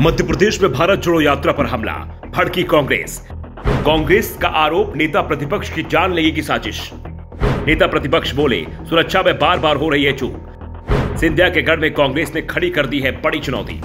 मध्य प्रदेश में भारत जोड़ो यात्रा पर हमला, भड़की कांग्रेस। कांग्रेस का आरोप, नेता प्रतिपक्ष की जान लेने की साजिश। नेता प्रतिपक्ष बोले, सुरक्षा में बार बार हो रही है चूक। सिंधिया के गढ़ में कांग्रेस ने खड़ी कर दी है बड़ी चुनौती।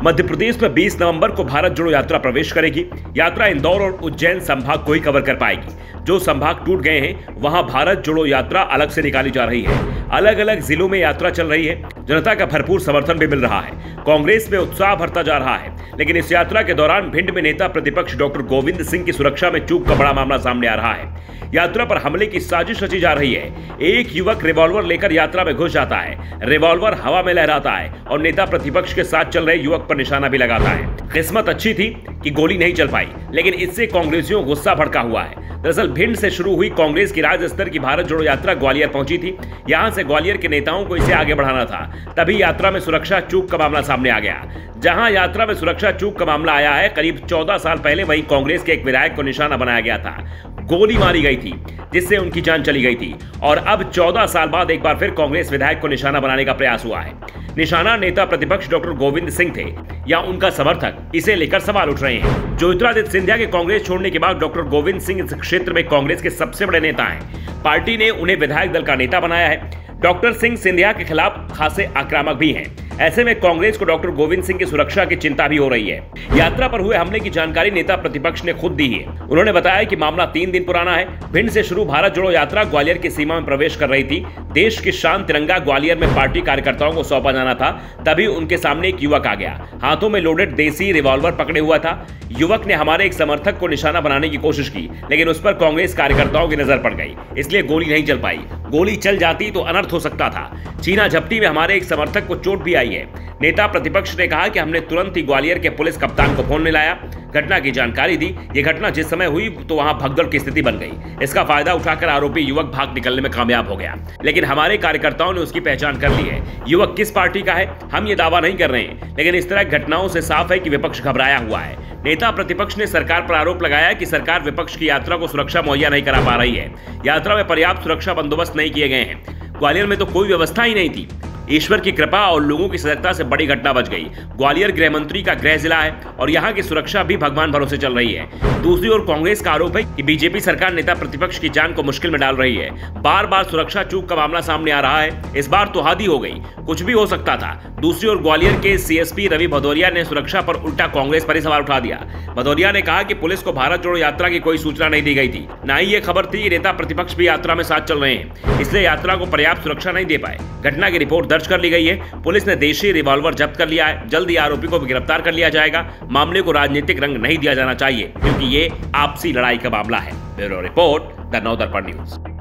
मध्य प्रदेश में 20 नवंबर को भारत जोड़ो यात्रा प्रवेश करेगी। यात्रा इंदौर और उज्जैन संभाग को ही कवर कर पाएगी। जो संभाग टूट गए हैं वहां भारत जोड़ो यात्रा अलग से निकाली जा रही है। अलग अलग जिलों में यात्रा चल रही है। जनता का भरपूर समर्थन भी मिल रहा है। कांग्रेस में उत्साह बढ़ता जा रहा है। लेकिन इस यात्रा के दौरान भिंड में नेता प्रतिपक्ष डॉक्टर गोविंद सिंह की सुरक्षा में चूक का बड़ा मामला सामने आ रहा है। यात्रा पर हमले की साजिश रची जा रही है। एक युवक रिवॉल्वर लेकर यात्रा में घुस जाता है। रिवॉल्वर हवा में लहराता है और नेता प्रतिपक्ष के साथ चल रहे युवक पर निशाना भी लगाता है। किस्मत अच्छी थी कि गोली नहीं चल पाई, लेकिन इससे कांग्रेसियों को गुस्सा भड़का हुआ है। दरअसल भिंड से शुरू हुई कांग्रेस की राज्य स्तर की भारत जोड़ो यात्रा ग्वालियर पहुंची थी। यहां से ग्वालियर के नेताओं को इसे आगे बढ़ाना था। तभी यात्रा में सुरक्षा चूक का मामला सामने आ गया। जहां यात्रा में सुरक्षा चूक का मामला आया है, करीब 14 साल पहले वहीं कांग्रेस के एक विधायक को निशाना बनाया गया था। गोली मारी गई थी जिससे उनकी जान चली गई थी। और अब 14 साल बाद एक बार फिर कांग्रेस विधायक को निशाना बनाने का प्रयास हुआ है। निशाना नेता प्रतिपक्ष डॉक्टर गोविंद सिंह थे या उनका समर्थक, इसे लेकर सवाल उठ रहे हैं। ज्योतिरादित्य सिंधिया के कांग्रेस छोड़ने के बाद डॉक्टर गोविंद सिंह इस क्षेत्र में कांग्रेस के सबसे बड़े नेता हैं। पार्टी ने उन्हें विधायक दल का नेता बनाया है। डॉक्टर सिंह सिंधिया के खिलाफ खासे आक्रामक भी हैं। ऐसे में कांग्रेस को डॉक्टर गोविंद सिंह की सुरक्षा की चिंता भी हो रही है। यात्रा पर हुए हमले की जानकारी नेता प्रतिपक्ष ने खुद दी है। उन्होंने बताया कि मामला 3 दिन पुराना है। भिंड से शुरू भारत जोड़ो यात्रा ग्वालियर की सीमा में प्रवेश कर रही थी। देश की शान तिरंगा ग्वालियर में पार्टी कार्यकर्ताओं को सौंपा जाना था। तभी उनके सामने एक युवक आ गया। हाथों में लोडेड देसी रिवॉल्वर पकड़े हुआ था। युवक ने हमारे एक समर्थक को निशाना बनाने की कोशिश की, लेकिन उस पर कांग्रेस कार्यकर्ताओं की नजर पड़ गई, इसलिए गोली नहीं चल पाई। गोली चल जाती तो अनर्थ हो सकता था। चीना झपटी में हमारे एक समर्थक को चोट भी आई है। नेता प्रतिपक्ष ने कहा कि हमने तुरंत ही ग्वालियर के पुलिस कप्तान को फोन मिलाया, घटना की जानकारी दी। ये घटना जिस समय हुई तो वहां भगदड़ की स्थिति बन गई। इसका फायदा उठाकर आरोपी युवक भाग निकलने में कामयाब हो गया, लेकिन हमारे कार्यकर्ताओं ने उसकी पहचान कर ली है। युवक किस पार्टी का है हम ये दावा नहीं कर रहे हैं, लेकिन इस तरह की घटनाओं से साफ है कि विपक्ष घबराया हुआ है। नेता प्रतिपक्ष ने सरकार पर आरोप लगाया कि सरकार विपक्ष की यात्रा को सुरक्षा मुहैया नहीं करा पा रही है। यात्रा में पर्याप्त सुरक्षा बंदोबस्त नहीं किए गए हैं। ग्वालियर में तो कोई व्यवस्था ही नहीं थी। ईश्वर की कृपा और लोगों की सजगता से बड़ी घटना बच गई। ग्वालियर गृह मंत्री का गृह जिला है और यहाँ की सुरक्षा भी भगवान भरोसे चल रही है। दूसरी ओर कांग्रेस का आरोप है कि बीजेपी सरकार नेता प्रतिपक्ष की जान को मुश्किल में डाल रही है। बार बार सुरक्षा चूक का मामला सामने आ रहा है। इस बार तो हद ही हो गई, कुछ भी हो सकता था। दूसरी ओर ग्वालियर के सीएसपी रवि भदौरिया ने सुरक्षा पर उल्टा कांग्रेस पर ही सवाल उठा दिया। भदौरिया ने कहा कि पुलिस को भारत जोड़ो यात्रा की कोई सूचना नहीं दी गई थी, न ही ये खबर थी कि नेता प्रतिपक्ष भी यात्रा में साथ चल रहे हैं, इसलिए यात्रा को पर्याप्त सुरक्षा नहीं दे पाए। घटना की रिपोर्ट दर्ज कर ली गई है। पुलिस ने देशी रिवॉल्वर जब्त कर लिया है। जल्द ही आरोपी को भी गिरफ्तार कर लिया जाएगा। मामले को राजनीतिक रंग नहीं दिया जाना चाहिए, क्योंकि ये आपसी लड़ाई का मामला है। Bureau report, the Navdarpan news.